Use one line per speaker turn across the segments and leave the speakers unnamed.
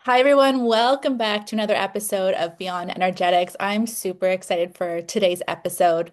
Hi, everyone. Welcome back to another episode of Beyond Energetics. I'm super excited for today's episode.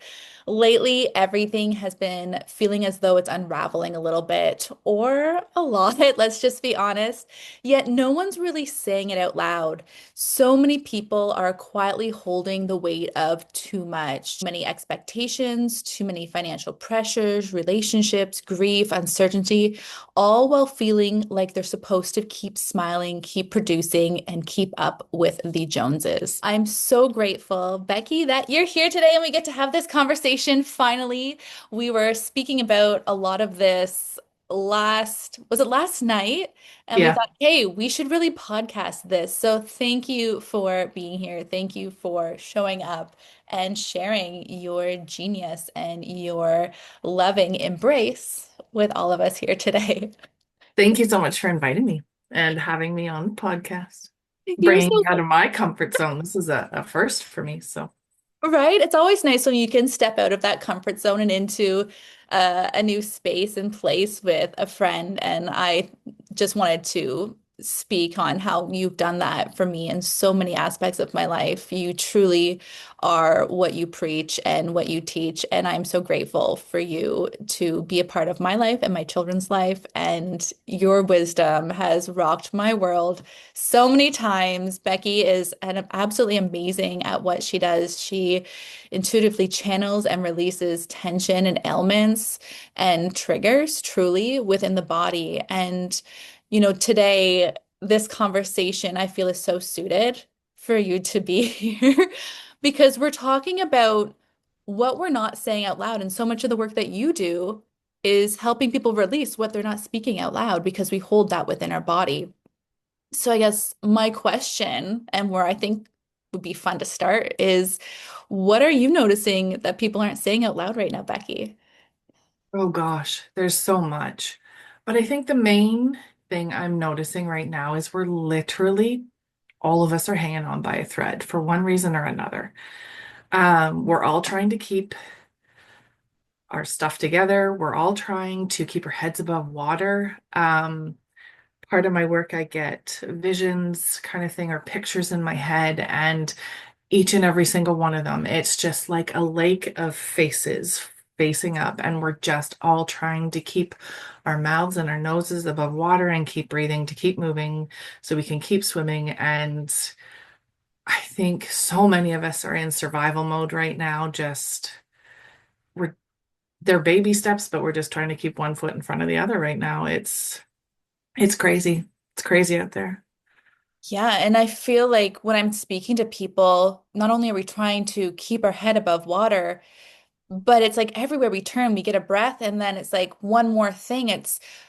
Lately, everything has been feeling as though it's unraveling a little bit or a lot, let's just be honest. Yet, no one's really saying it out loud. So many people are quietly holding the weight of too much, too many expectations, too many financial pressures, relationships, grief, uncertainty, all while feeling like they're supposed to keep smiling, keep producing, and keep up with the Joneses. I'm so grateful, Becky, that you're here today and we get to have this conversation finally. We were speaking about a lot of this was it last night? And we
Yeah.
thought, hey, we should really podcast this. So thank you for being here. Thank you for showing up and sharing your genius and your loving embrace with all of us here today.
Thank you so much for inviting me and having me on the podcast.
You're
Bringing me
so
out of my comfort zone. This is a first for me. So,
right. It's always nice when you can step out of that comfort zone and into a new space and place with a friend. And I just wanted to speak on how you've done that for me in so many aspects of my life. You truly are what you preach and what you teach. And I'm so grateful for you to be a part of my life and my children's life. And your wisdom has rocked my world so many times. Becky is absolutely amazing at what she does. She intuitively channels and releases tension and ailments and triggers truly within the body. And, today, this conversation I feel is so suited for you to be here because we're talking about what we're not saying out loud. And so much of the work that you do is helping people release what they're not speaking out loud because we hold that within our body. So I guess my question, and where I think would be fun to start, is what are you noticing that people aren't saying out loud right now, Becky?
oh gosh, there's so much. But I think the main thing I'm noticing right now is we're literally, all of us are hanging on by a thread for one reason or another. We're all trying to keep our stuff together. We're all trying to keep our heads above water. Part of my work, I get visions kind of thing or pictures in my head, and each and every single one of them, it's just like a lake of faces facing up, and we're just all trying to keep our mouths and our noses above water and keep breathing to keep moving so we can keep swimming. And I think so many of us are in survival mode right now. Just we're they're baby steps, but we're just trying to keep one foot in front of the other right now. It's crazy. It's crazy out there.
Yeah, and I feel like when I'm speaking to people, not only are we trying to keep our head above water, but it's like everywhere we turn, we get a breath, and then it's like one more thing.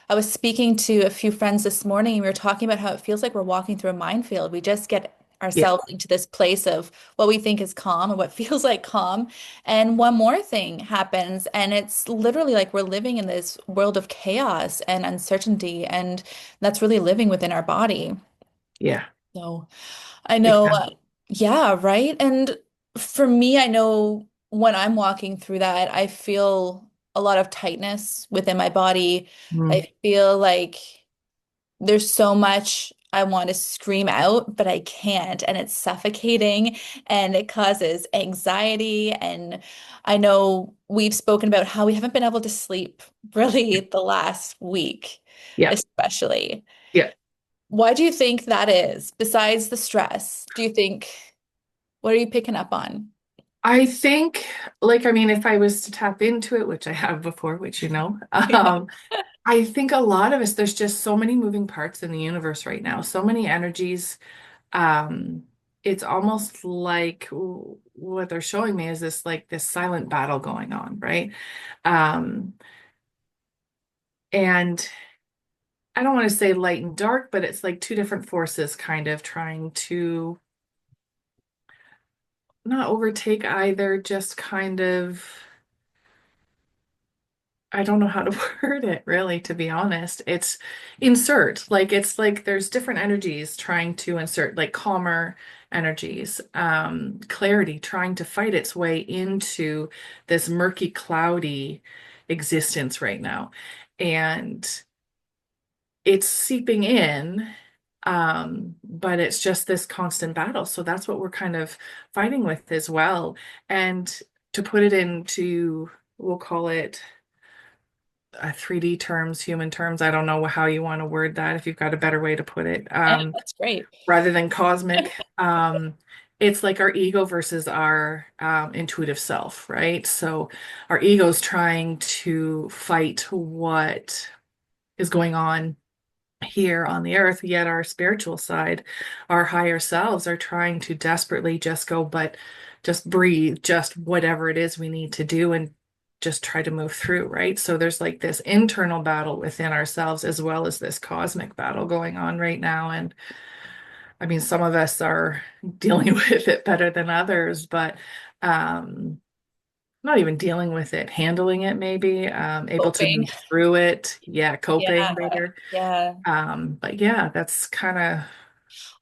I was speaking to a few friends this morning, and we were talking about how it feels like we're walking through a minefield. We just get
Yeah.
ourselves into this place of what we think is calm or what feels like calm. And one more thing happens, and it's literally like we're living in this world of chaos and uncertainty, and that's really living within our body.
Yeah.
So I know,
Exactly.
yeah, right. And for me, I know when I'm walking through that, I feel a lot of tightness within my body.
Mm.
I feel like there's so much I want to scream out, but I can't. And it's suffocating and it causes anxiety. And I know we've spoken about how we haven't been able to sleep really the last week,
Yeah.
especially.
Yeah.
Why do you think that is? Besides the stress, do you think, what are you picking up on?
I think, like, I mean, if I was to tap into it, which I have before, which I think a lot of us, there's just so many moving parts in the universe right now, so many energies. Um, it's almost like what they're showing me is this silent battle going on, right? Um, and I don't want to say light and dark, but it's like two different forces kind of trying to not overtake either, just kind of I don't know how to word it really, to be honest. It's insert, like it's like there's different energies trying to insert, like calmer energies, clarity trying to fight its way into this murky, cloudy existence right now. And it's seeping in. But it's just this constant battle. So that's what we're kind of fighting with as well. And to put it into, we'll call it 3D terms, human terms. I don't know how you want to word that, if you've got a better way to put it.
I think that's great.
Rather than cosmic. It's like our ego versus our intuitive self, right? So our ego's trying to fight what is going on here on the earth, yet our spiritual side, our higher selves are trying to desperately just go, but just breathe, just whatever it is we need to do and just try to move through, right? So there's like this internal battle within ourselves as well as this cosmic battle going on right now. And I mean, some of us are dealing with it better than others, but um, not even dealing with it, handling it maybe, able to
Coping.
move through it. Yeah, coping
Yeah,
better.
yeah.
But yeah, that's kind of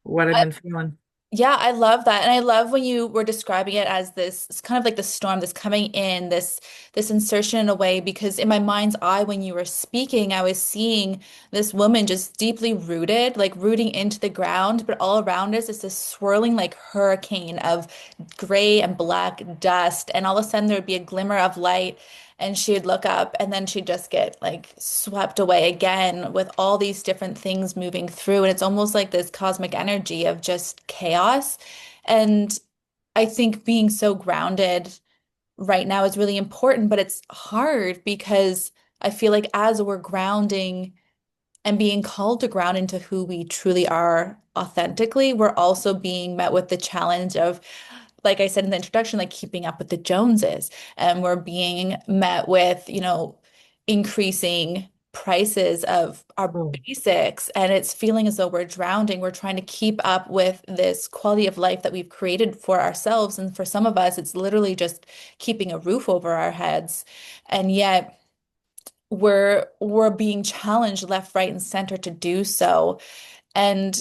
what I've been feeling.
Yeah, I love that. And I love when you were describing it as this it's kind of like the storm that's coming in, this insertion in a way, because in my mind's eye, when you were speaking, I was seeing this woman just deeply rooted, like rooting into the ground, but all around us is this swirling like hurricane of gray and black dust. And all of a sudden there would be a glimmer of light. And she'd look up and then she'd just get like swept away again with all these different things moving through. And it's almost like this cosmic energy of just chaos. And I think being so grounded right now is really important, but it's hard because I feel like as we're grounding and being called to ground into who we truly are authentically, we're also being met with the challenge of, like I said in the introduction, like keeping up with the Joneses. And we're being met with, increasing prices of our
Oh,
basics. And it's feeling as though we're drowning. We're trying to keep up with this quality of life that we've created for ourselves. And for some of us, it's literally just keeping a roof over our heads. And yet, we're being challenged left, right, and center to do so. And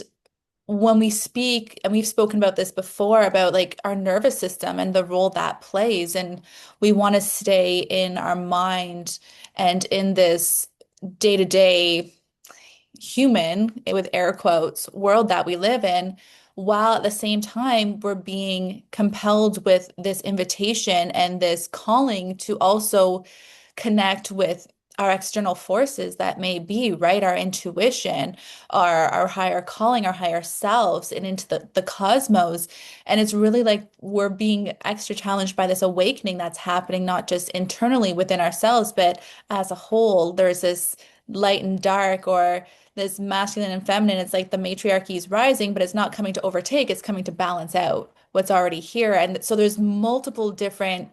when we speak, and we've spoken about this before, about like our nervous system and the role that plays, and we want to stay in our mind and in this day-to-day human, with air quotes, world that we live in, while at the same time we're being compelled with this invitation and this calling to also connect with our external forces that may be, right? Our intuition, our higher calling, our higher selves, and into the cosmos. And it's really like we're being extra challenged by this awakening that's happening, not just internally within ourselves, but as a whole. There's this light and dark, or this masculine and feminine. It's like the matriarchy is rising, but it's not coming to overtake, it's coming to balance out what's already here. And so there's multiple different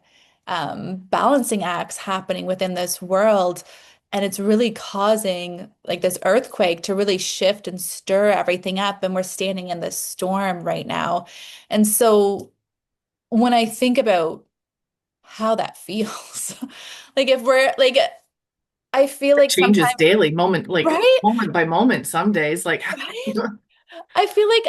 balancing acts happening within this world. And it's really causing like this earthquake to really shift and stir everything up. And we're standing in this storm right now. And so when I think about how that feels, like if we're like, I feel
it
like
changes
sometimes,
daily, moment, like
right?
moment by moment, some days, like,
Right? I feel like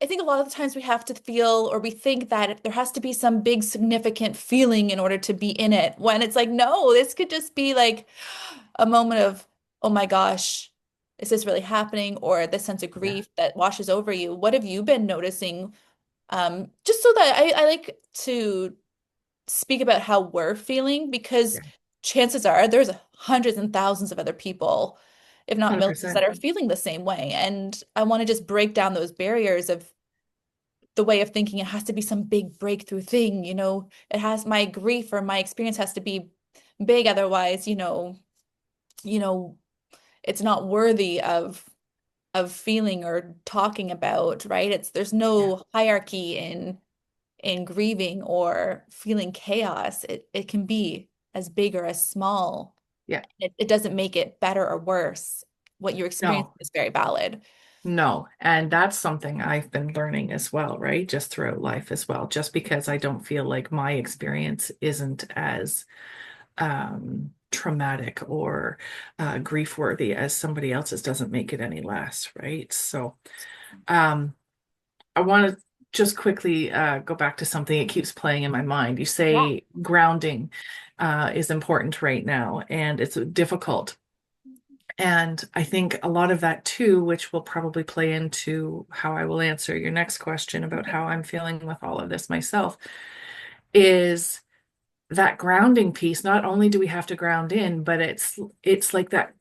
I think a lot of the times we have to feel, or we think that there has to be some big significant feeling in order to be in it. When it's like, no, this could just be like a moment of, oh my gosh, is this really happening? Or the sense of
yeah,
grief that washes over you. What have you been noticing? Just so that I like to speak about how we're feeling, because
yeah,
chances are there's hundreds and thousands of other people, if not millions, that
100%.
are feeling the same way. And I want to just break down those barriers of the way of thinking it has to be some big breakthrough thing, it has my grief or my experience has to be big, otherwise, you know, it's not worthy of feeling or talking about, right? There's
Yeah,
no hierarchy in grieving or feeling chaos. It can be as big or as small.
yeah,
It doesn't make it better or worse. What you're experiencing
no.
is very valid.
No, and that's something I've been learning as well, right? Just throughout life as well. Just because I don't feel like my experience isn't as traumatic or grief worthy as somebody else's doesn't make it any less, right? So, um, I want to just quickly go back to something that keeps playing in my mind. You
Yeah.
say grounding is important right now, and it's difficult. And I think a lot of that too, which will probably play into how I will answer your next question about how I'm feeling with all of this myself, is that grounding piece. Not only do we have to ground in, but it's like that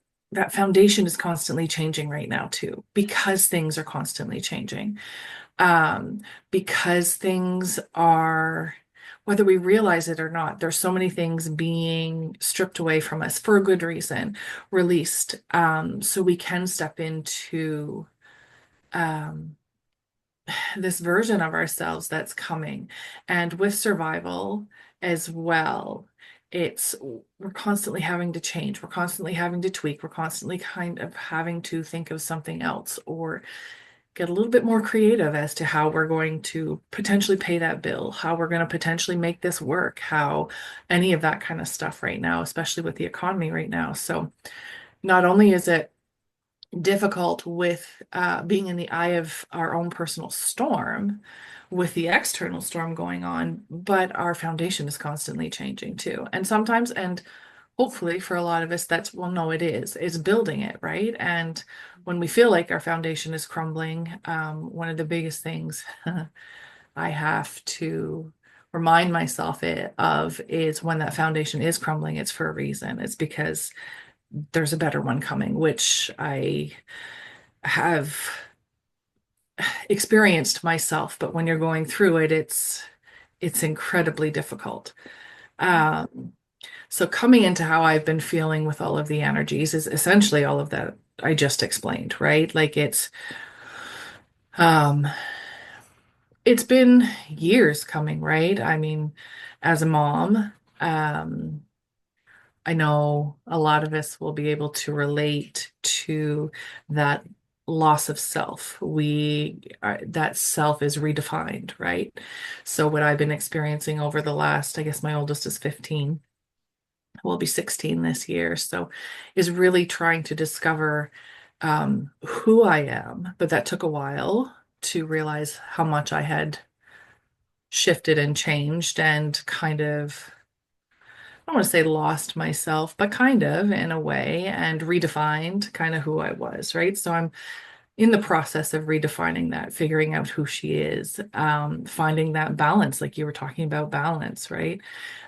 foundation is constantly changing right now too, because things are constantly changing. Um, because things are, whether we realize it or not, there's so many things being stripped away from us for a good reason, released, so we can step into um, this version of ourselves that's coming. And with survival as well, it's we're constantly having to change, we're constantly having to tweak, we're constantly kind of having to think of something else or get a little bit more creative as to how we're going to potentially pay that bill, how we're going to potentially make this work, how any of that kind of stuff right now, especially with the economy right now. So not only is it difficult with being in the eye of our own personal storm, with the external storm going on, but our foundation is constantly changing too. And sometimes, and hopefully for a lot of us, that's, well, no, it's building it, right? And when we feel like our foundation is crumbling, one of the biggest things I have to remind myself of is when that foundation is crumbling, it's for a reason. It's because there's a better one coming, which I have experienced myself. But when you're going through it, it's incredibly difficult. Um, So coming into how I've been feeling with all of the energies is essentially all of that I just explained, right? Like um it's been years coming, right? I mean, as a mom, um I know a lot of us will be able to relate to that loss of self. That self is redefined, right? So what I've been experiencing over the last, I guess my oldest is 15, will be 16 this year. So is really trying to discover who I am. But that took a while to realize how much I had shifted and changed and kind of, I don't want to say lost myself, but kind of in a way and redefined kind of who I was, right? So I'm in the process of redefining that, figuring out who she is, finding that balance, like you were talking about balance, right?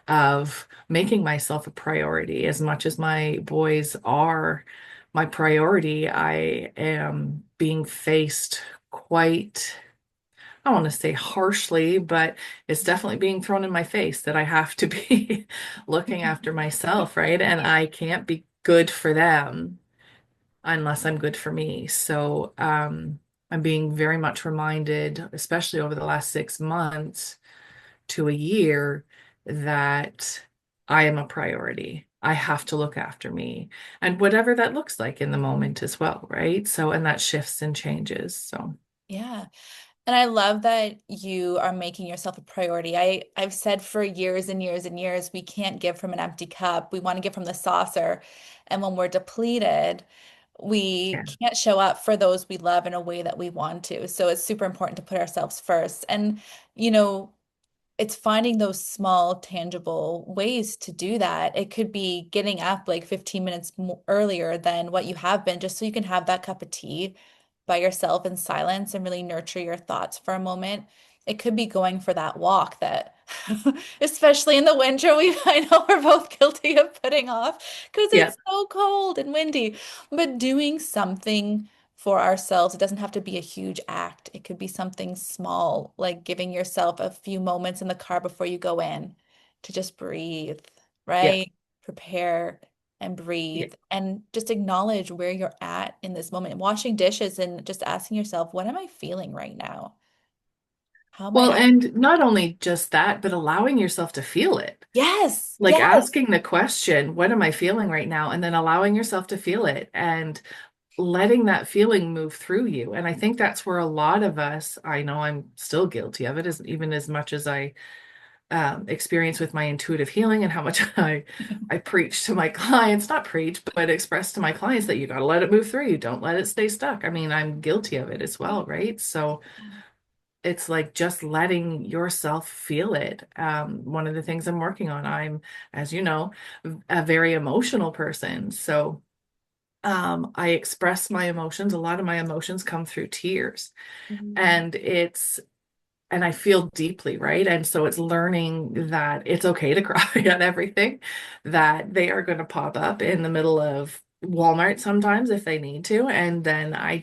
Of making myself a priority. As much as my boys are my priority, I am being faced quite, I don't want to say harshly, but it's definitely being thrown in my face that I have to be looking after myself, right? And I can't be good for them unless I'm good for me. So, I'm being very much reminded, especially over the last 6 months to a year, that I am a priority. I have to look after me and whatever that looks like in the moment as well, right? So, and that shifts and changes. So,
Yeah. And I love that you are making yourself a priority. I've said for years and years and years, we can't give from an empty cup. We want to give from the saucer. And when we're depleted, we
yeah.
can't show up for those we love in a way that we want to. So it's super important to put ourselves first. And, you know, it's finding those small, tangible ways to do that. It could be getting up like 15 minutes earlier than what you have been, just so you can have that cup of tea by yourself in silence and really nurture your thoughts for a moment. It could be going for that walk that, especially in the winter, I know we're both guilty of putting off because
Yeah.
it's so cold and windy. But doing something for ourselves, it doesn't have to be a huge act. It could be something small, like giving yourself a few moments in the car before you go in to just breathe,
Yeah.
right? Prepare and
Yeah.
breathe and just acknowledge where you're at in this moment. Washing dishes and just asking yourself, what am I feeling right now? How am
Well,
I?
and not only just that, but allowing yourself to feel it.
Yes,
Like
yes.
asking the question, what am I feeling right now? And then allowing yourself to feel it and letting that feeling move through you. And I think that's where a lot of us, I know I'm still guilty of it, as even as much as I experience with my intuitive healing and how much I preach to my clients, not preach, but express to my clients that you got to let it move through you. Don't let it stay stuck. I mean, I'm guilty of it as well, right? So it's like just letting yourself feel it. One of the things I'm working on, I'm, as you know, a very emotional person. So I express my emotions. A lot of my emotions come through tears.
Mhm.
And and I feel deeply, right? And so it's learning that it's okay to cry at everything, that they are going to pop up in the middle of Walmart sometimes if they need to. And then I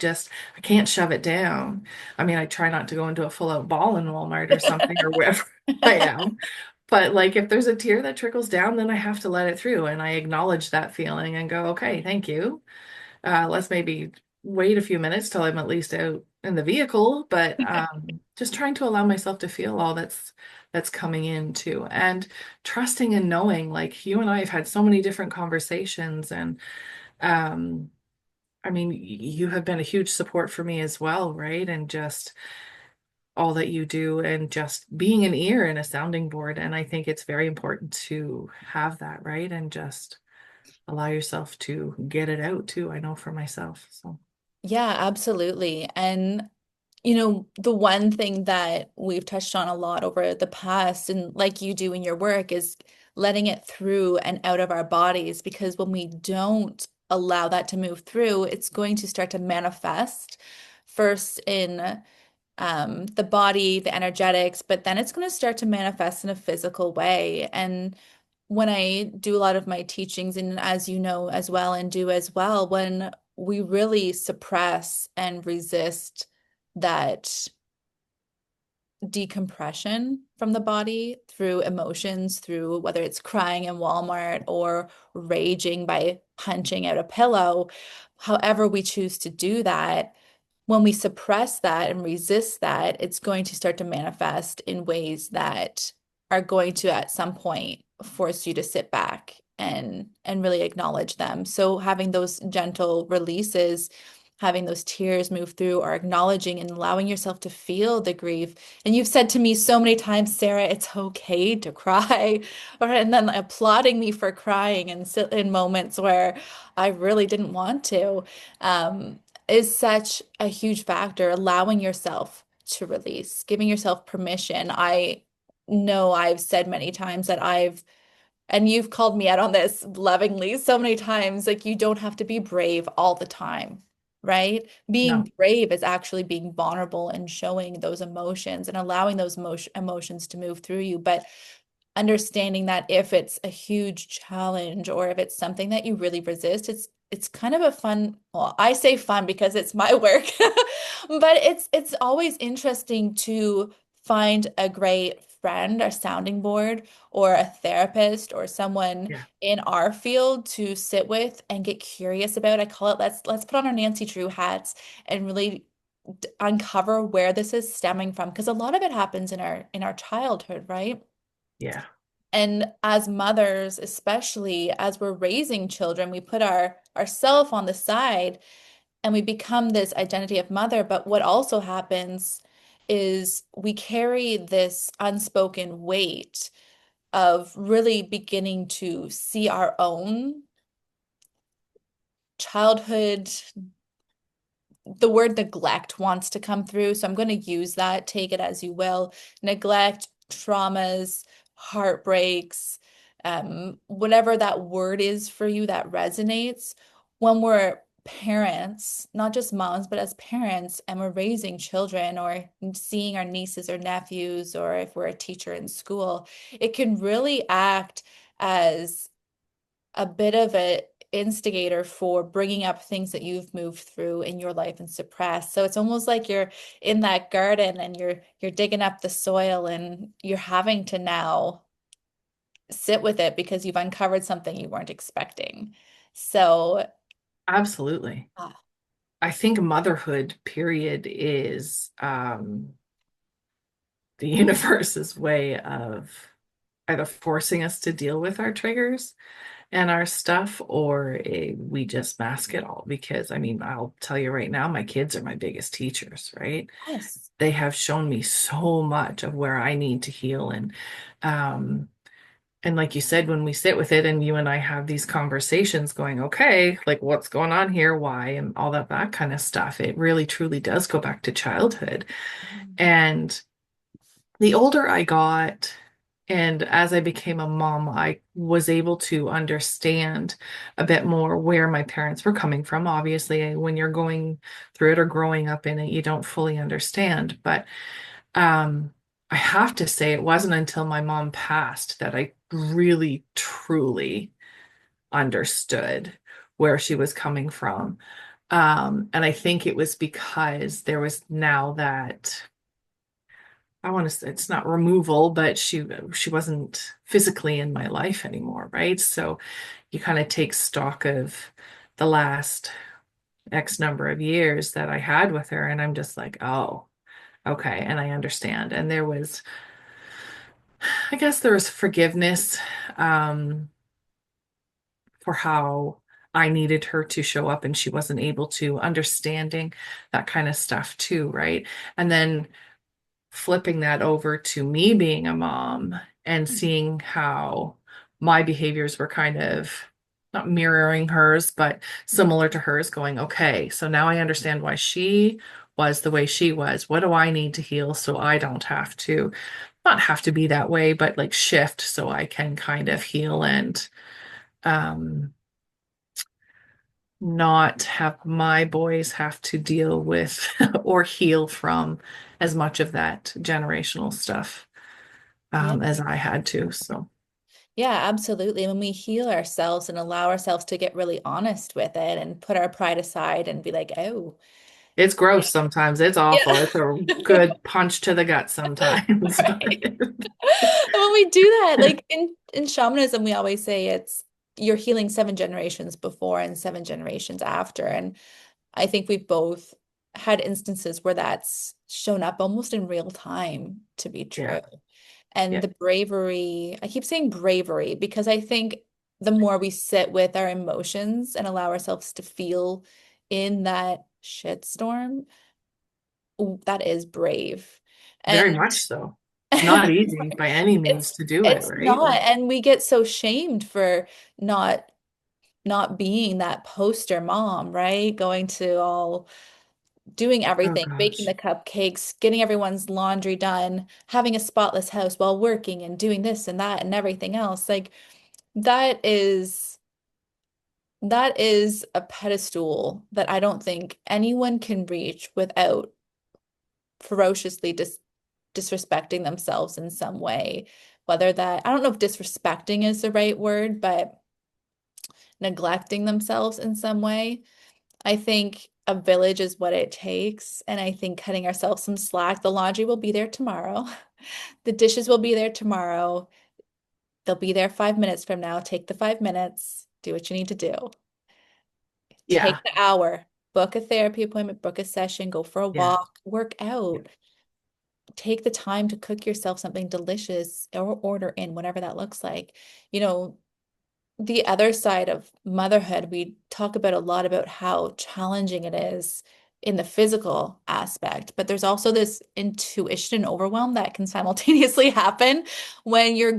can't shove it down. I mean, I try not to go into a full out ball in Walmart or something or wherever I am. But like if there's a tear that trickles down, then I have to let it through and I acknowledge that feeling and go, okay, thank you. Let's maybe wait a few minutes till I'm at least out in the vehicle, but just trying to allow myself to feel all that's coming in too, and trusting and knowing, like you and I have had so many different conversations, and um, I mean, you have been a huge support for me as well, right? And just all that you do, and just being an ear and a sounding board. And I think it's very important to have that, right? And just allow yourself to get it out too. I know for myself. So.
Yeah, absolutely. And the one thing that we've touched on a lot over the past, and like you do in your work, is letting it through and out of our bodies. Because when we don't allow that to move through, it's going to start to manifest first in the body, the energetics, but then it's going to start to manifest in a physical way. And when I do a lot of my teachings, and as you know as well, and do as well, when we really suppress and resist that decompression from the body through emotions, through whether it's crying in Walmart or raging by punching out a pillow, however we choose to do that, when we suppress that and resist that, it's going to start to manifest in ways that are going to at some point force you to sit back and really acknowledge them. So having those gentle releases, having those tears move through, or acknowledging and allowing yourself to feel the grief. And you've said to me so many times, Sarah, it's okay to cry, or and then applauding me for crying in moments where I really didn't want to. Um, is such a huge factor, allowing yourself to release, giving yourself permission. I know I've said many times that and you've called me out on this lovingly so many times, like you don't have to be brave all the time, right?
No.
Being brave is actually being vulnerable and showing those emotions and allowing those emotions to move through you. But understanding that if it's a huge challenge or if it's something that you really resist, it's kind of a fun, well, I say fun because it's my work, but it's always interesting to find a great friend, a sounding board, or a therapist or someone
Yeah.
in our field to sit with and get curious about. I call it let's put on our Nancy Drew hats and really uncover where this is stemming from, because a lot of it happens in our childhood, right?
Yeah.
And as mothers, especially as we're raising children, we put ourself on the side and we become this identity of mother. But what also happens is we carry this unspoken weight of really beginning to see our own childhood. The word neglect wants to come through, so I'm going to use that. Take it as you will. Neglect, traumas, heartbreaks, whatever that word is for you that resonates. When we're parents, not just moms, but as parents, and we're raising children or seeing our nieces or nephews, or if we're a teacher in school, it can really act as a bit of a instigator for bringing up things that you've moved through in your life and suppressed. So it's almost like you're in that garden and you're digging up the soil and you're having to now sit with it because you've uncovered something you weren't expecting. So,
Absolutely.
ah,
I think motherhood, period, is the universe's way of either forcing us to deal with our triggers and our stuff, or we just mask it all. Because I mean, I'll tell you right now, my kids are my biggest teachers, right?
yes.
They have shown me so much of where I need to heal. Um, and like you said, when we sit with it and you and I have these conversations going, okay, like what's going on here, why, and all that kind of stuff, it really truly does go back to childhood.
Mhm.
And the older I got, And as I became a mom, I was able to understand a bit more where my parents were coming from. Obviously, when you're going through it or growing up in it, you don't fully understand. But um, I have to say, it wasn't until my mom passed that I really, truly understood where she was coming from. And I think it was because there was now that I want to say it's not removal, but she wasn't physically in my life anymore, right? So you kind of take stock of the last X number of years that I had with her, and I'm just like, oh, okay, and I understand. And there was, I guess there was forgiveness for how I needed her to show up and she wasn't able to, understanding that kind of stuff too, right? And then flipping that over to me being a mom and seeing how my behaviors were kind of not mirroring hers, but similar to hers, going, okay, so now I understand why she was the way she was. What do I need to heal so I don't have to, not have to be that way, but like shift so I can kind of heal and um not have my boys have to deal with or heal from as much of that generational stuff
Yeah.
as I had to. So
Yeah, absolutely. When we heal ourselves and allow ourselves to get really honest with it and put our pride aside and be like, oh,
it's gross sometimes. It's awful.
yeah.
It's a good punch to the gut sometimes. But
Right. And when we do that, like in shamanism, we always say it's you're healing 7 generations before and 7 generations after. And I think we've both had instances where that's shown up almost in real time to be
yeah,
true. And
yeah,
the bravery, I keep saying bravery because I think the more we sit with our emotions and allow ourselves to feel in that shitstorm, that is brave.
very
And
much so. It's not easy by any means
it's
to do it,
it's
right?
not,
Like,
and we get so shamed for not not being that poster mom, right? Going to all doing
oh
everything, baking the
gosh.
cupcakes, getting everyone's laundry done, having a spotless house while working and doing this and that and everything else. Like that is that is a pedestal that I don't think anyone can reach without ferociously disrespecting themselves in some way. Whether that, I don't know if disrespecting is the right word, but neglecting themselves in some way. I think a village is what it takes. And I think cutting ourselves some slack, the laundry will be there tomorrow. The dishes will be there tomorrow. They'll be there 5 minutes from now. Take the 5 minutes, do what you need to do.
Yeah,
Take the hour, book a therapy appointment, book a session, go for a
yeah,
walk, work
yeah,
out. Take the time to cook yourself something delicious or order in, whatever that looks like. You know, the other side of motherhood, we talk about a lot about how challenging it is in the physical aspect, but there's also this intuition and overwhelm that can simultaneously happen when you're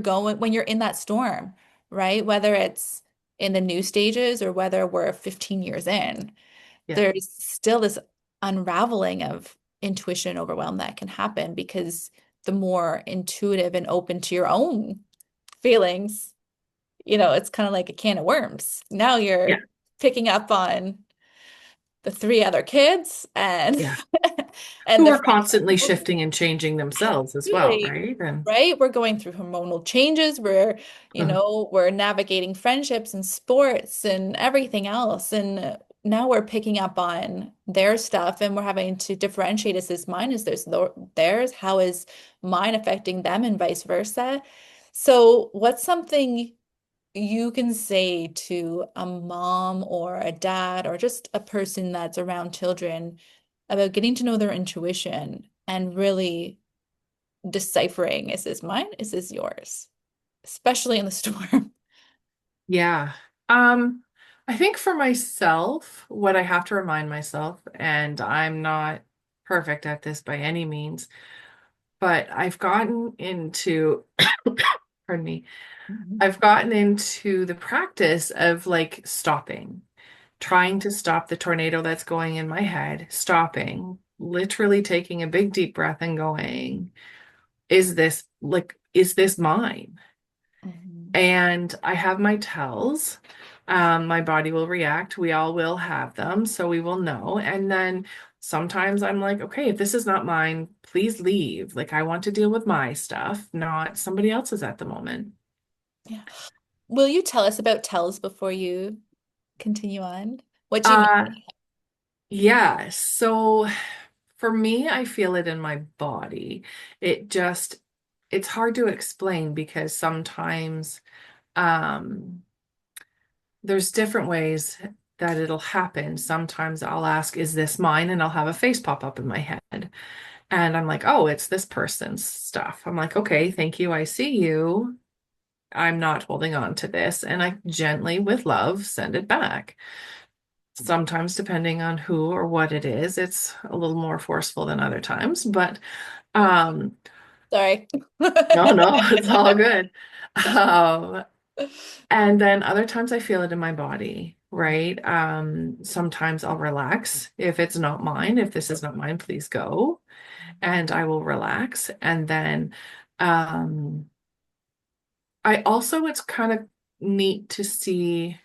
in that storm, right? Whether it's in the new stages or whether we're 15 years in,
yeah,
there's still this unraveling of intuition and overwhelm that can happen because the more intuitive and open to your own feelings, it's kind of like a can of worms. Now
yeah,
you're picking up on the 3 other kids and
yeah.
and
Who
the
are constantly shifting and changing themselves as well,
really,
right? And
right? We're going through hormonal changes. We're navigating friendships and sports and everything else. And now we're picking up on their stuff and we're having to differentiate, is this mine? Is theirs? How is mine affecting them and vice versa? So what's something you can say to a mom or a dad or just a person that's around children about getting to know their intuition and really deciphering, is this mine? Is this yours? Especially in the storm.
yeah. I think for myself, what I have to remind myself, and I'm not perfect at this by any means, but I've gotten into, pardon me,
Mhm.
I've gotten into the practice of like stopping, trying to stop the tornado that's going in my head, stopping, literally taking a big deep breath and going, is this like is this mine?
Mhm.
And I have my tells. My body will react. We all will have them, so we will know. And then sometimes I'm like, okay, if this is not mine, please leave. Like I want to deal with my stuff, not somebody else's at the moment.
Yeah. Will you tell us about tells before you continue on? What do you mean?
Uh, yeah. So for me, I feel it in my body. It just, it's hard to explain because sometimes um there's different ways that it'll happen. Sometimes I'll ask, is this mine? And I'll have a face pop up in my head. And I'm like, oh, it's this person's stuff. I'm like, okay, thank you. I see you. I'm not holding on to this. And I gently, with love, send it back. Sometimes, depending on who or what it is, it's a little more forceful than other times. But um,
Sorry.
no, no, it's all good. Um, And then other times I feel it in my body, right? Sometimes I'll relax if it's not mine. If this is not mine, please go. And I will relax. And then um, I also, it's kind of neat to see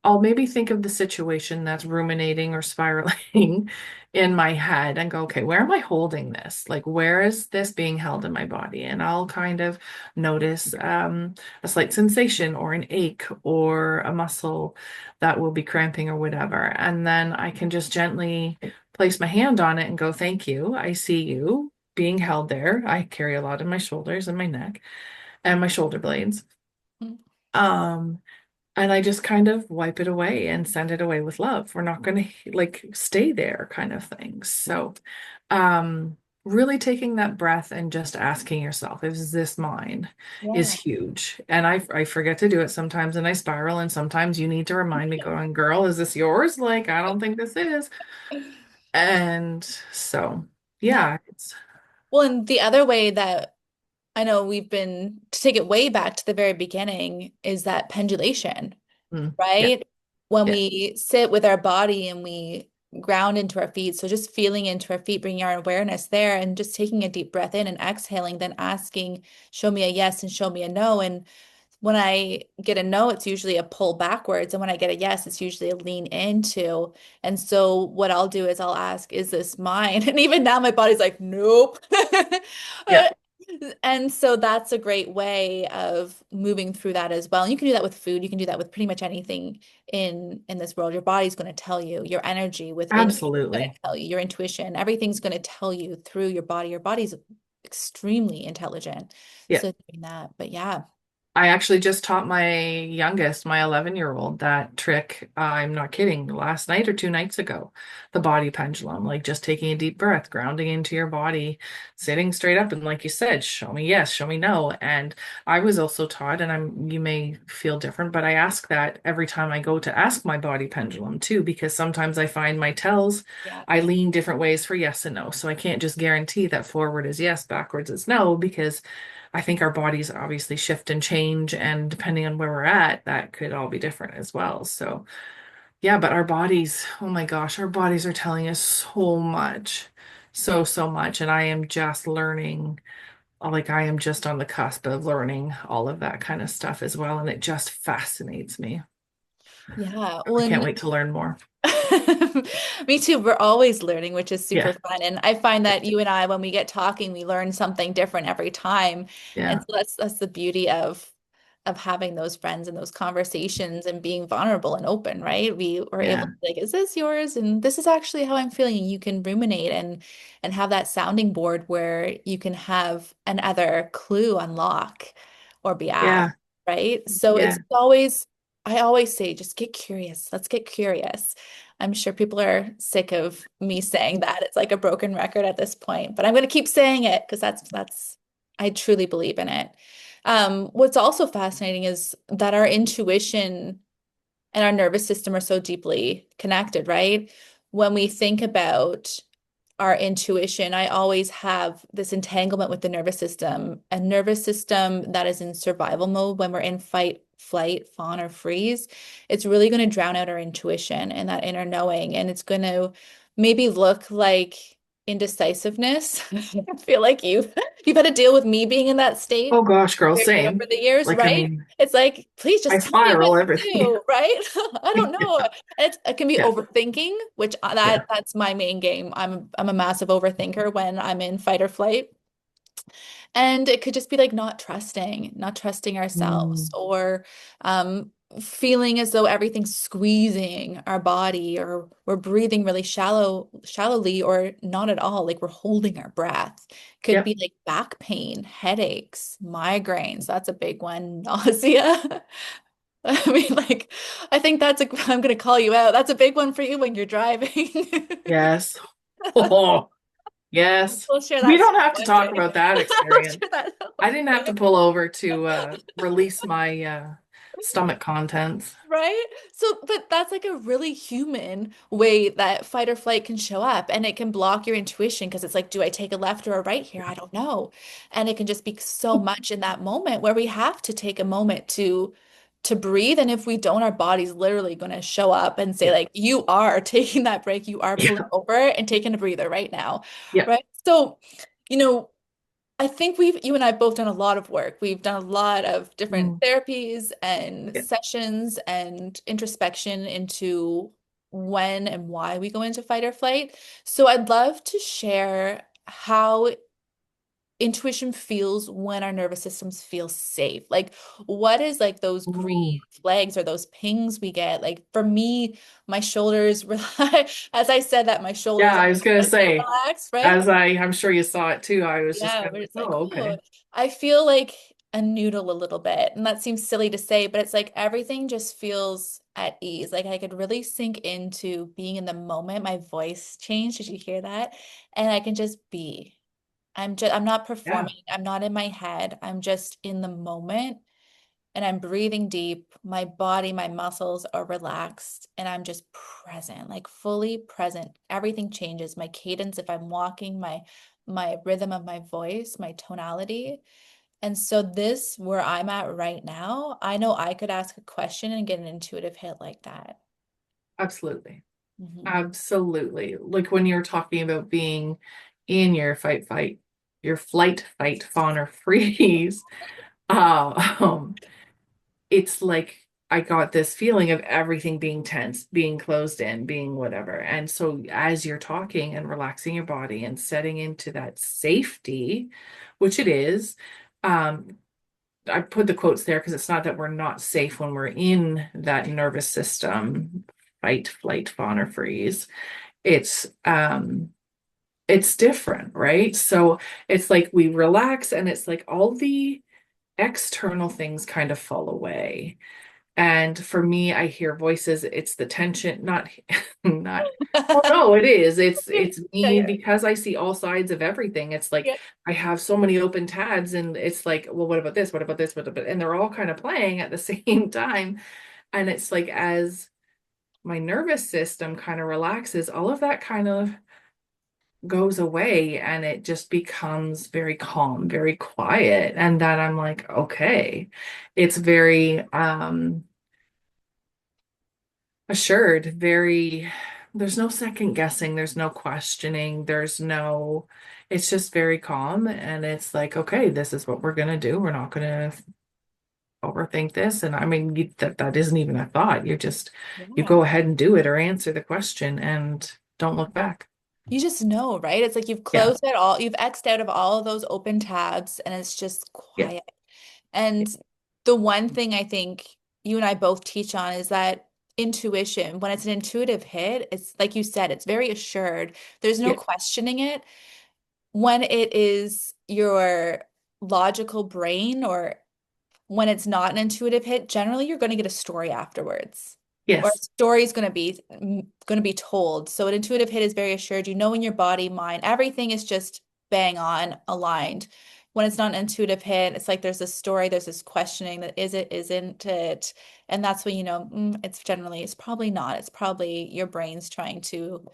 I'll maybe think of the situation that's ruminating or spiraling in my head and go, okay, where am I holding this? Like, where is this being held in my body? And I'll kind of notice a slight sensation or an ache or a muscle that will be cramping or whatever. And then I can just gently place my hand on it and go, thank you. I see you being held there. I carry a lot in my shoulders and my neck and my shoulder blades. Um, and I just kind of wipe it away and send it away with love. We're not going to like stay there kind of thing. So, really taking that breath and just asking yourself, is this mine, is
Yeah.
huge. And I forget to do it sometimes and I spiral. And sometimes you need to remind me, going, girl, is this yours? Like, I don't think this is. And so,
Yeah.
yeah, it's,
Well, and the other way that I know we've been to take it way back to the very beginning is that pendulation,
yeah,
right? When
yeah,
we sit with our body and we ground into our feet. So just feeling into our feet, bringing our awareness there and just taking a deep breath in and exhaling, then asking, show me a yes and show me a no. And when I get a no, it's usually a pull backwards. And when I get a yes, it's usually a lean into. And so what I'll do is I'll ask, is this mine? And even now my body's like, nope.
yeah,
And so that's a great way of moving through that as well. And you can do that with food. You can do that with pretty much anything in this world. Your body's going to tell you, your energy within you is going
absolutely.
to tell you, your intuition, everything's going to tell you through your body. Your body's extremely intelligent.
Yeah.
So doing that, but yeah.
I actually just taught my youngest, my 11-year-old, that trick. I'm not kidding. Last night or 2 nights ago, the body pendulum, like just taking a deep breath, grounding into your body, sitting straight up, and like you said, show me yes, show me no. And I was also taught, and you may feel different, but I ask that every time I go to ask my body pendulum too, because sometimes I find my tells,
Yeah.
I lean different ways for yes and no. So I can't just guarantee that forward is yes, backwards is no, because I think our bodies obviously shift and change, and depending on where we're at, that could all be different as well. So, yeah, but our bodies, oh my gosh, our bodies are telling us so much, so, so much. And I am just learning, like, I am just on the cusp of learning all of that kind of stuff as well. And it just fascinates me.
Yeah.
I
Well,
can't
and
wait to learn more.
me too. We're always learning, which is super
Yeah,
fun. And I find that you and I, when we get talking, we learn something different every time. And
yeah,
so that's the beauty of having those friends and those conversations and being vulnerable and open, right? We were able
yeah,
to be like, is this yours? And this is actually how I'm feeling. And you can ruminate and have that sounding board where you can have another clue unlock or be asked,
yeah,
right? So
yeah,
it's always I always say, just get curious. Let's get curious. I'm sure people are sick of me saying that. It's like a broken record at this point, but I'm going to keep saying it because that's I truly believe in it. What's also fascinating is that our intuition and our nervous system are so deeply connected, right? When we think about our intuition, I always have this entanglement with the nervous system, a nervous system that is in survival mode when we're in fight, flight, fawn, or freeze. It's really going to drown out our intuition and that inner knowing. And it's going to maybe look like indecisiveness. I feel like you've had to deal with me being in that
Oh
state
gosh, girl,
over
same.
the years,
Like, I
right?
mean,
It's like, please
I
just tell me what
spiral
to
everything.
do, right? I don't know. And it can be
Yeah,
overthinking, which
yeah.
that's my main game. I'm a massive overthinker when I'm in fight or flight. And it could just be like not trusting ourselves
Mm,
or feeling as though everything's squeezing our body or we're breathing really shallowly or not at all, like we're holding our breath. Could
yep.
be like back pain, headaches, migraines. That's a big one. Nausea. I mean, like, I think I'm gonna call you out. That's a big one for you when you're driving.
Yes. Oh, yes.
We'll share
We
that
don't
story
have to
one
talk
day.
about that
We'll
experience.
share that
I
one
didn't have to
day.
pull over to release my stomach contents.
Right? So, but that's like a really human way that fight or flight can show up, and it can block your intuition because it's like, do I take a left or a right here? I don't know. And it can just be so much in that moment where we have to take a moment to breathe. And if we don't, our body's literally going to show up and say,
Yeah.
like, you are taking that break, you are pulling
Yeah.
over and taking a breather right now.
Yeah.
Right? So, you know, I think you and I both done a lot of work. We've done a lot of different
Mm,
therapies and
yeah.
sessions and introspection into when and why we go into fight or flight. So I'd love to share how intuition feels when our nervous systems feel safe. Like, what is like those green
Ooh.
flags or those pings we get? Like for me, my shoulders rely, as I said that, my
Yeah,
shoulders
I was gonna
get
say,
relaxed, right?
I'm sure you saw it too. I was just
Yeah,
kind of
we're
like,
just like,
oh,
oh,
okay.
I feel like a noodle a little bit. And that seems silly to say, but it's like everything just feels at ease. Like I could really sink into being in the moment. My voice changed. Did you hear that? And I can just be. I'm not
Yeah,
performing. I'm not in my head. I'm just in the moment and I'm breathing deep. My body, my muscles are relaxed and I'm just present, like fully present. Everything changes. My cadence, if I'm walking, my rhythm of my voice, my tonality. And so this where I'm at right now, I know I could ask a question and get an intuitive hit like that.
absolutely.
Mhm.
Absolutely. Like when you're talking about being in your your flight, fight, fawn, or freeze, um, it's like I got this feeling of everything being tense, being closed in, being whatever. And so as you're talking and relaxing your body and setting into that safety, which it is, um, I put the quotes there because it's not that we're not safe when we're in that nervous system, fight, flight, fawn, or freeze. It's it's different, right? So it's like we relax and it's like all the external things kind of fall away. And for me, I hear voices, it's the tension, not not well, no, it is. It's
Yeah,
me
yeah,
because I see all sides of everything. It's like
yeah.
I have so many open tabs and it's like, well, what about this? What about this? What about, and they're all kind of playing at the same time. And it's like as my nervous system kind of relaxes, all of that kind of goes away and it just becomes very calm, very quiet. And that I'm like, okay. It's very assured, very, there's no second guessing, there's no questioning, there's no, it's just very calm. And it's like, okay, this is what we're gonna do. We're not gonna overthink this. And I mean, that isn't even a thought. You just, you
Yeah.
go ahead and do it or answer the question and don't look back.
You just know, right? It's like you've
Yeah.
closed it all, you've X'd out of all of those open tabs and it's just
Yeah.
quiet. And the one thing I think you and I both teach on is that intuition, when it's an intuitive hit, it's like you said, it's very assured. There's no
Yeah.
questioning it. When it is your logical brain or when it's not an intuitive hit, generally you're going to get a story afterwards. Or a
Yes.
story is going to be told. So an intuitive hit is very assured. You know in your body, mind, everything is just bang on aligned. When it's not an intuitive hit, it's like there's this story, there's this questioning that is it, isn't it? And that's when you know it's probably not. It's probably your brain's trying to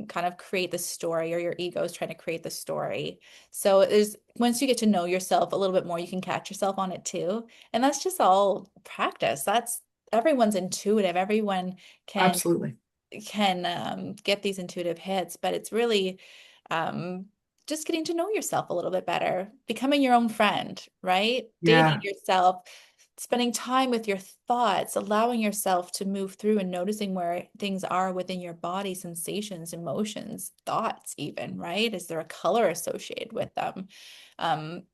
kind of create the story or your ego is trying to create the story. So there's once you get to know yourself a little bit more, you can catch yourself on it too. And that's just all practice. That's everyone's intuitive. Everyone can
Absolutely.
get these intuitive hits, but it's really um, just getting to know yourself a little bit better, becoming your own friend, right? Dating
Yeah.
yourself, spending time with your thoughts, allowing yourself to move through and noticing where things are within your body, sensations, emotions, thoughts, even, right? Is there a color associated with them?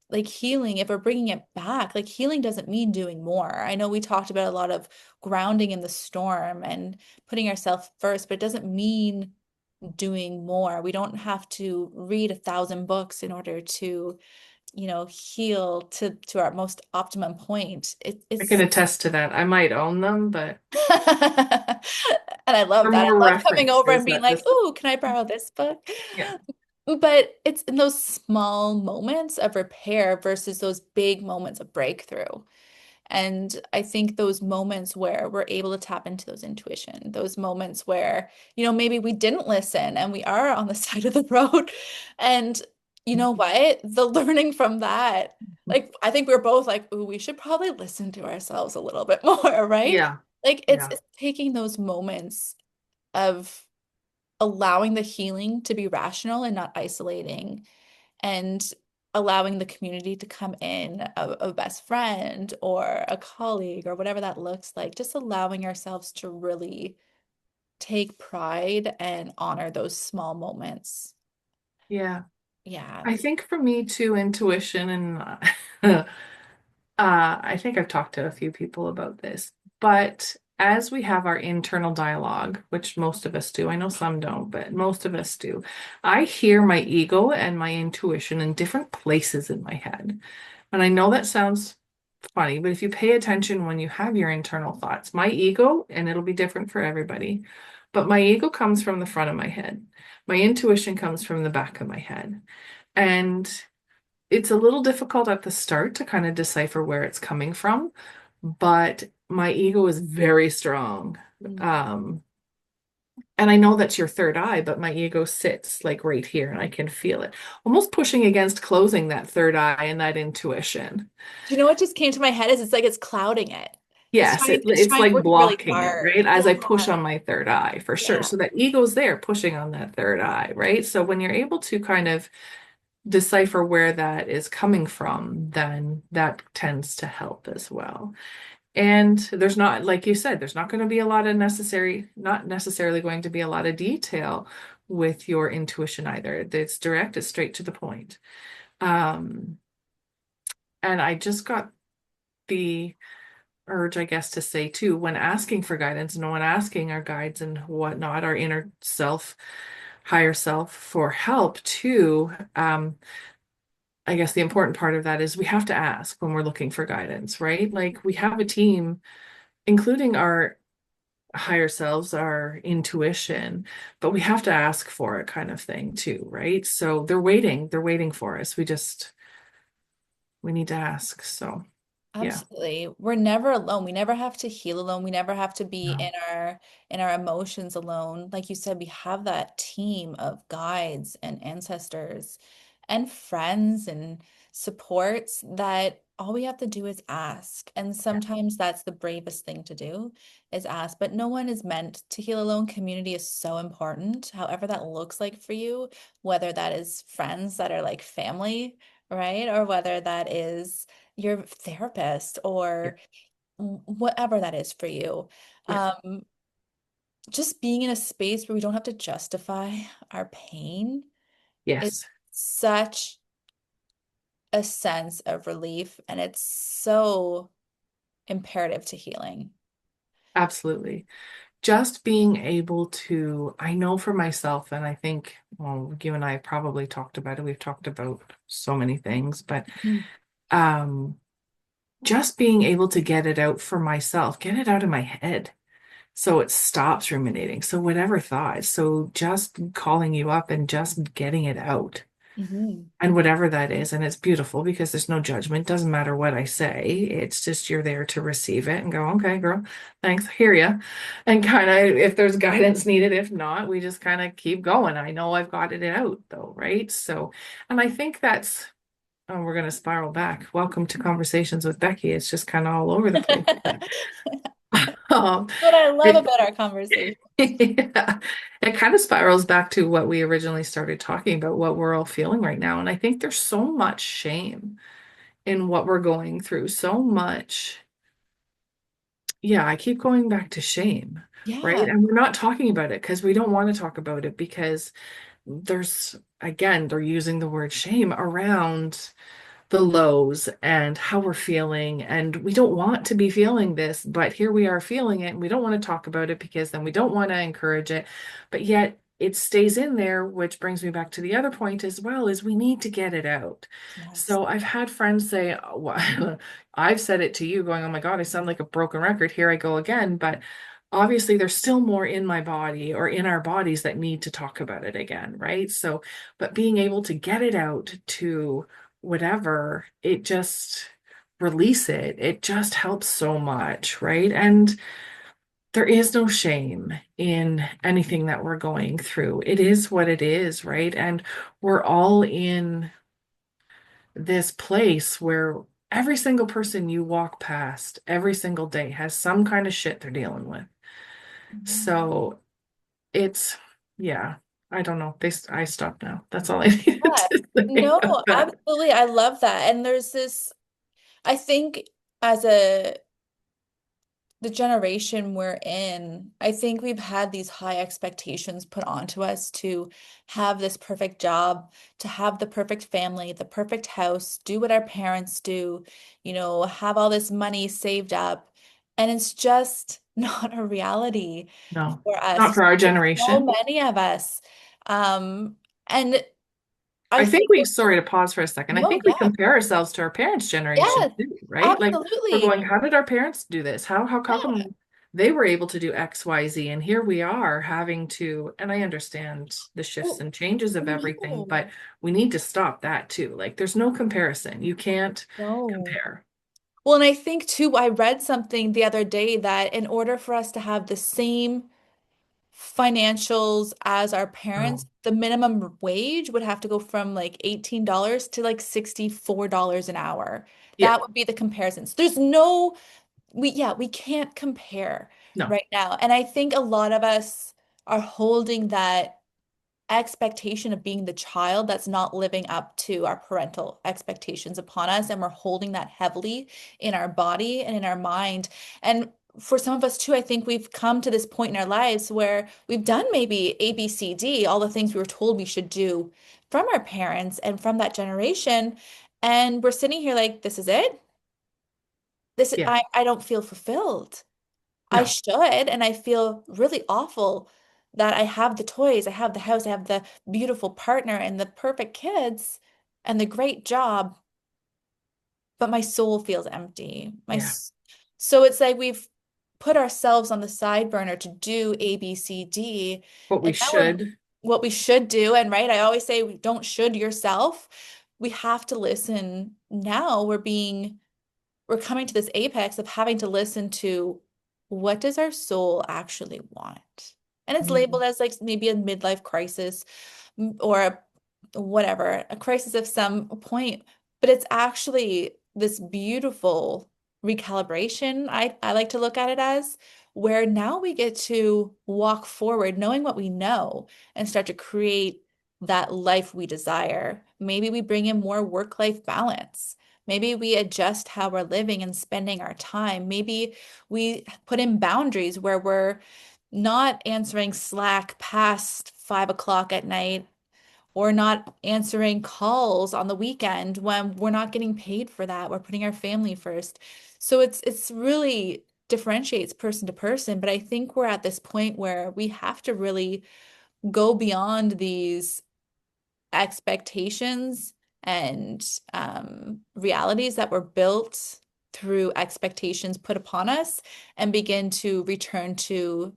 Like healing, if we're bringing it back, like healing doesn't mean doing more. I know we talked about a lot of grounding in the storm and putting ourselves first, but it doesn't mean doing more. We don't have to read 1,000 books in order to, heal to our most optimum point.
I can
It's
attest to that. I might own them, but
and I love
for
that.
more
I love coming over
references
and being
that
like,
this,
"Ooh, can I borrow this book?"
yeah,
But it's in those small moments of repair versus those big moments of breakthrough. And I think those moments where we're able to tap into those intuition, those moments where, maybe we didn't listen and we are on the side of the road. And you know what? The learning from that, like, I think we're both like, ooh, we should probably listen to ourselves a little bit more, right?
yeah,
Like, it's,
yeah,
it's taking those moments of allowing the healing to be rational and not isolating and allowing the community to come in, a best friend or a colleague or whatever that looks like, just allowing ourselves to really take pride and honor those small moments.
yeah.
Yeah.
I think for me too, intuition and I think I've talked to a few people about this, but as we have our internal dialogue, which most of us do, I know some don't, but most of us do, I hear my ego and my intuition in different places in my head. And I know that sounds funny, but if you pay attention when you have your internal thoughts, my ego, and it'll be different for everybody, but my ego comes from the front of my head. My intuition comes from the back of my head. And it's a little difficult at the start to kind of decipher where it's coming from, but my ego is very strong.
Mm.
Um, and I know that's your third eye, but my ego sits like right here and I can feel it, almost pushing against closing that third eye and that intuition.
Do you know what just came to my head is it's like it's clouding it.
Yes,
It's
it's
trying
like
working really
blocking it,
hard.
right? As
Yeah.
I push on my third eye for sure.
Yeah.
So that ego's there pushing on that third eye, right? So when you're able to kind of decipher where that is coming from, then that tends to help as well. And there's not, like you said, there's not going to be a lot of not necessarily going to be a lot of detail with your intuition either. It's direct, it's straight to the point. Um, and I just got the urge, I guess, to say too, when asking for guidance and when asking our guides and whatnot, our inner self, higher self for help too, I guess the important part of that is we have to ask when we're looking for guidance, right? Like we have a team, including our higher selves, our intuition, but we have to ask for it kind of thing too, right? So they're waiting for us. We need to ask. So yeah,
Absolutely. We're never alone. We never have to heal alone. We never have to be
no,
in our emotions alone. Like you said, we have that team of guides and ancestors and friends and supports that all we have to do is ask. And
yeah,
sometimes that's the bravest thing to do is ask. But no one is meant to heal alone. Community is so important. However that looks like for you, whether that is friends that are like family, right? Or whether that is your therapist
yeah,
or whatever that is for you.
yeah,
Um, just being in a space where we don't have to justify our pain is
yes,
such a sense of relief, and it's so imperative to healing.
absolutely. Just being able to, I know for myself, and I think, well, you and I have probably talked about it. We've talked about so many things, but
Mm.
um, just being able to get it out for myself, get it out of my head. So it stops ruminating. So whatever thought, so just calling you up and just getting it out
Mhm.
and whatever that is. And it's beautiful because there's no judgment. Doesn't matter what I say. It's just you're there to receive it and go, okay, girl, thanks, hear ya. And kind of if there's guidance needed, if not, we just kind of keep going. I know I've got it out though, right? So, and I think that's, oh, we're going to spiral back. Welcome to Conversations with Becky. It's just kind of all over the place. Um,
What I love
it,
about our conversation.
yeah, it kind of spirals back to what we originally started talking about, what we're all feeling right now. And I think there's so much shame in what we're going through, so much. Yeah, I keep going back to shame, right?
Yeah.
And we're not talking about it because we don't want to talk about it because again, they're using the word shame around the lows and how we're feeling. And we don't want to be feeling this, but here we are feeling it. And we don't want to talk about it because then we don't want to encourage it. But yet it stays in there, which brings me back to the other point as well, is we need to get it out.
Yes.
So I've had friends say, oh, well, I've said it to you going, oh my God, I sound like a broken record. Here I go again. But obviously there's still more in my body or in our bodies that need to talk about it again, right? So, but being able to get it out to whatever, it just release it. It just helps so much, right? And there is no shame in anything that we're going through. It is what it is, right? And we're all in this place where every single person you walk past every single day has some kind of shit they're dealing with.
Mhm.
So it's, yeah, I don't know. I stopped now. That's all I needed
Yeah.
to say
No,
about that.
absolutely. I love that. And there's this, I think as the generation we're in, I think we've had these high expectations put onto us to have this perfect job, to have the perfect family, the perfect house, do what our parents do, have all this money saved up. And it's just not a reality
No,
for
not
us,
for our
for so
generation.
many of us. And I
I think
think,
sorry to pause for a second. I
no,
think we
yeah,
compare ourselves to our parents' generation
yes,
too, right? Like we're
absolutely.
going, how did our parents do this? How
Yeah.
come they were able to do X, Y, Z? And here we are having to, and I understand the shifts
Well,
and changes of everything, but
no,
we need to stop that too. Like there's no comparison. You can't
no.
compare.
Well, and I think too, I read something the other day that in order for us to have the same financials as our parents,
No.
the minimum wage would have to go from like $18 to like $64 an hour.
Yeah,
That would be the comparisons. There's no, we can't compare
no.
right now. And I think a lot of us are holding that expectation of being the child that's not living up to our parental expectations upon us. And we're holding that heavily in our body and in our mind. And for some of us too, I think we've come to this point in our lives where we've done maybe A, B, C, D, all the things we were told we should do from our parents and from that generation. And we're sitting here like, this is it.
Yeah,
I don't feel fulfilled. I
no.
should, and I feel really awful that I have the toys, I have the house, I have the beautiful partner and the perfect kids and the great job, but my soul feels empty.
Yeah.
So it's like we've put ourselves on the side burner to do A, B, C, D,
What we
and now we're
should.
what we should do. And right, I always say don't should yourself. We have to listen now. We're coming to this apex of having to listen to what does our soul actually want? And it's
Mhm.
labeled as like maybe a midlife crisis or whatever, a crisis of some point, but it's actually this beautiful recalibration. I like to look at it as where now we get to walk forward knowing what we know and start to create that life we desire. Maybe we bring in more work-life balance. Maybe we adjust how we're living and spending our time. Maybe we put in boundaries where we're not answering Slack past 5 o'clock at night or not answering calls on the weekend when we're not getting paid for that. We're putting our family first. So it's really differentiates person to person, but I think we're at this point where we have to really go beyond these expectations and realities that were built through expectations put upon us and begin to return to,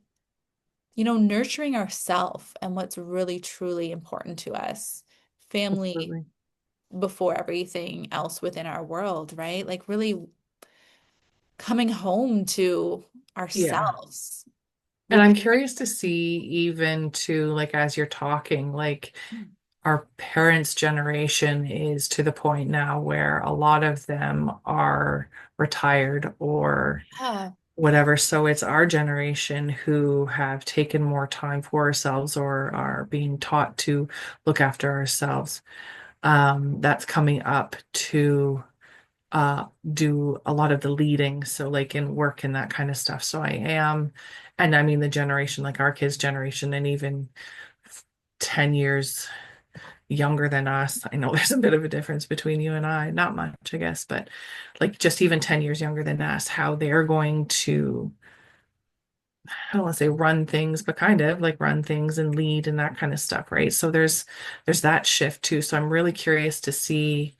nurturing ourself and what's really truly important to us. Family
Absolutely.
before everything else within our world, right? Like really coming home to
Yeah.
ourselves.
And
Rec
I'm curious to see even to like as you're talking, like our parents' generation is to the point now where a lot of them are retired or
yeah.
whatever. So it's our generation who have taken more time for ourselves or are being taught to look after ourselves. That's coming up to do a lot of the leading. So like in work and that kind of stuff. So I am, and I mean the generation, like our kids' generation, and even 10 years younger than us. I know there's a bit of a difference between you and I, not much, I guess, but like just even 10 years younger than us, how they're going to, I don't want to say run things, but kind of like run things and lead and that kind of stuff, right? So there's that shift too. So I'm really curious to see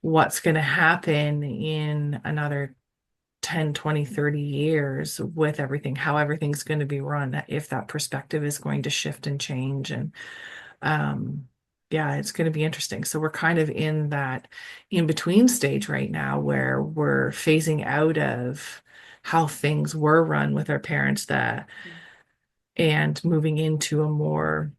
what's going to happen in another 10, 20, 30 years with everything, how everything's going to be run, if that perspective is going to shift and change. And um, yeah, it's going to be interesting. So we're kind of in that in between stage right now where we're phasing out of how things were run with our parents that and moving into a more,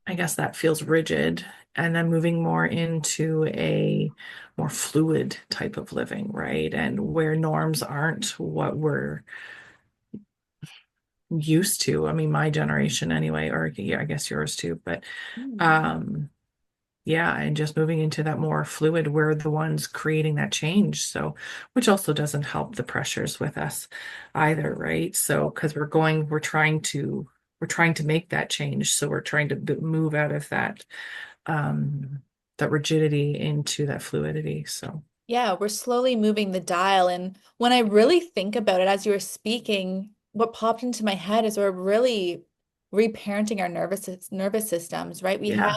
I guess that feels rigid, and then moving more into a more fluid type of living, right? And where norms aren't what we're used to. I mean, my generation anyway, or yeah, I guess yours too, but
Mm.
um yeah, and just moving into that more fluid, we're the ones creating that change. So, which also doesn't help the pressures with us either, right? So, because we're trying to make that change. So we're trying to move out of um, that rigidity into that fluidity. So,
Yeah, we're slowly moving the dial. And when I really think about it, as you were speaking, what popped into my head is we're really reparenting our nervous systems, right?
yeah,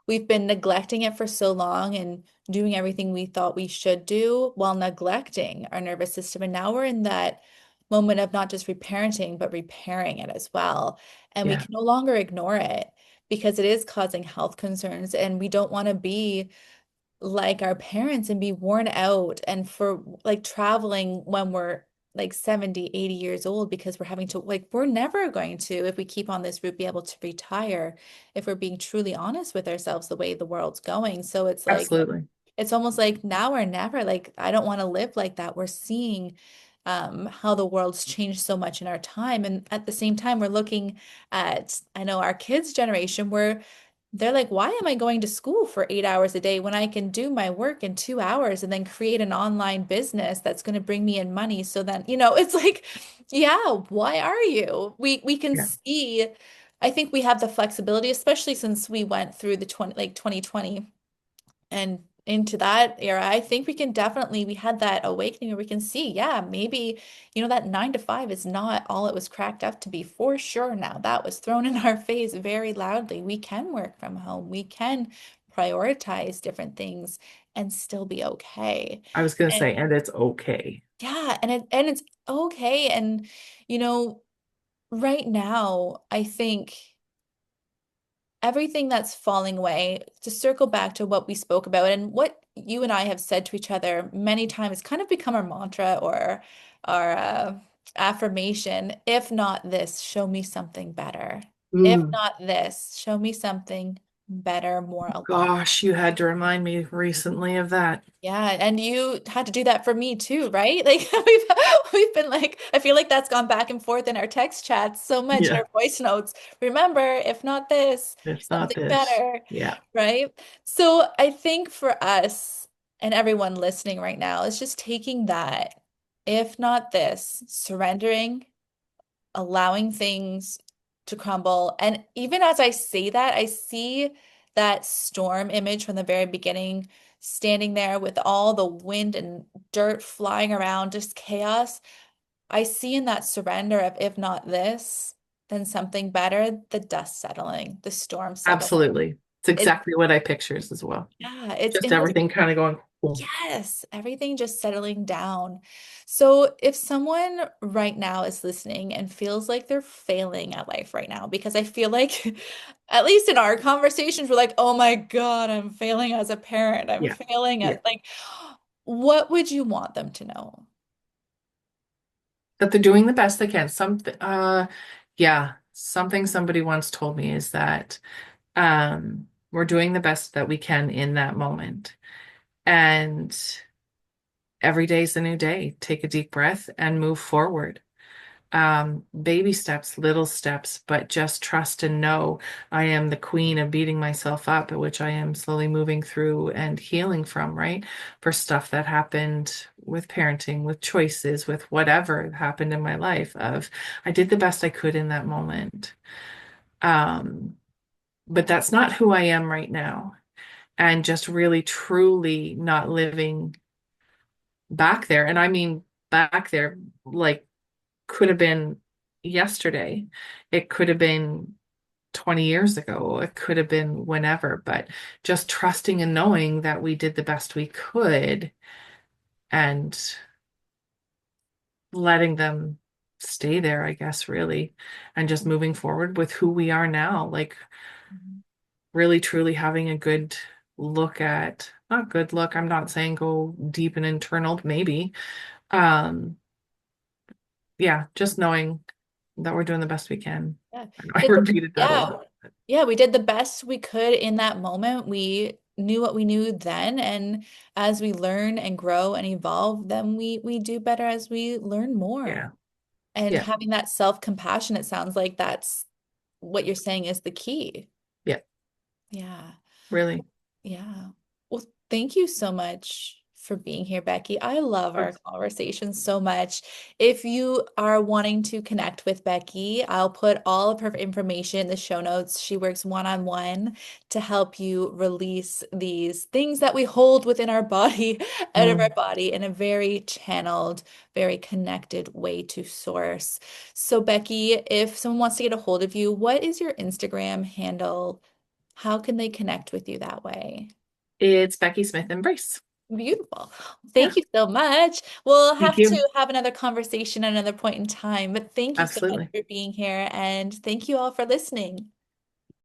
We've been neglecting it for so long and doing everything we thought we should do while neglecting our nervous system. And now we're in that moment of not just reparenting, but repairing it as well. And we
yeah,
can no longer ignore it because it is causing health concerns. And we don't want to be like our parents and be worn out and for like traveling when we're like 70, 80 years old because we're having to like we're never going to, if we keep on this route, be able to retire if we're being truly honest with ourselves the way the world's going. So it's like
absolutely.
it's almost like now or never. Like, I don't want to live like that. We're seeing how the world's changed so much in our time. And at the same time, we're looking at, I know our kids' generation where they're like, why am I going to school for 8 hours a day when I can do my work in 2 hours and then create an online business that's going to bring me in money? So then, it's like, yeah, why are you? We can
Yeah,
see, I think we have the flexibility, especially since we went through the 2020 and into that era. I think we had that awakening where we can see, yeah, maybe, that 9 to 5 is not all it was cracked up to be for sure. Now that was thrown in our face very loudly. We can work from home. We can prioritize different things and still be okay.
I was going to
And
say, and it's okay.
yeah, and it's okay. And, you know, right now, I think everything that's falling away, to circle back to what we spoke about and what you and I have said to each other many times, kind of become our mantra or our affirmation. If not this, show me something better. If
Mm.
not this, show me something better, more aligned.
Gosh, you had to remind me recently of that.
Yeah, and you had to do that for me too, right? Like we've been like, I feel like that's gone back and forth in our text chats so much in
Yeah,
our voice notes. Remember, if not this,
it's not
something
this.
better,
Yeah,
right? So I think for us and everyone listening right now, is just taking that, if not this, surrendering, allowing things to crumble. And even as I say that, I see that storm image from the very beginning, standing there with all the wind and dirt flying around, just chaos. I see in that surrender of, if not this, then something better, the dust settling, the storm settling.
absolutely. It's
It,
exactly what I pictures as well.
yeah, it's
Just
in this.
everything kind of going, cool.
Yes, everything just settling down. So, if someone right now is listening and feels like they're failing at life right now, because I feel like, at least in our conversations, we're like, oh my God, I'm failing as a parent. I'm
Yeah,
failing
yeah.
at like, what would you want them to know?
That they're doing the best they can. Yeah, something somebody once told me is that we're doing the best that we can in that moment. And every day is a new day. Take a deep breath and move forward. Baby steps, little steps, but just trust and know I am the queen of beating myself up, which I am slowly moving through and healing from, right? For stuff that happened with parenting, with choices, with whatever happened in my life of I did the best I could in that moment. Um, but that's not who I am right now. And just really truly not living back there. And I mean back there, like could have been yesterday. It could have been 20 years ago. It could have been whenever, but just trusting and knowing that we did the best we could and letting them stay there, I guess, really, and just moving forward with who we are now. Like, really, truly having a good look at, not good look, I'm not saying go deep and internal, maybe. Um, yeah, just knowing that we're doing the best we can.
Yeah.
I know I
Did the,
repeated that a
yeah.
lot.
Yeah, we did the best we could in that moment. We knew what we knew then, and as we learn and grow and evolve, then we do better as we learn more.
Yeah.
And
Yeah.
having that self-compassion, it sounds like that's what you're saying is the key.
Yeah.
Yeah.
Really.
Yeah. Well, thank you so much for being here, Becky. I love our conversation so much. If you are wanting to connect with Becky, I'll put all of her information in the show notes. She works one-on-one to help you release these things that we hold within our body out of our
Mm.
body in a very channeled, very connected way to source. So, Becky, if someone wants to get a hold of you, what is your Instagram handle? How can they connect with you that way?
It's Becky Smith Embrace.
Beautiful.
Yeah.
Thank you so much. We'll
Thank
have
you.
to have another conversation at another point in time, but thank you so much
Absolutely.
for being here and thank you all for listening.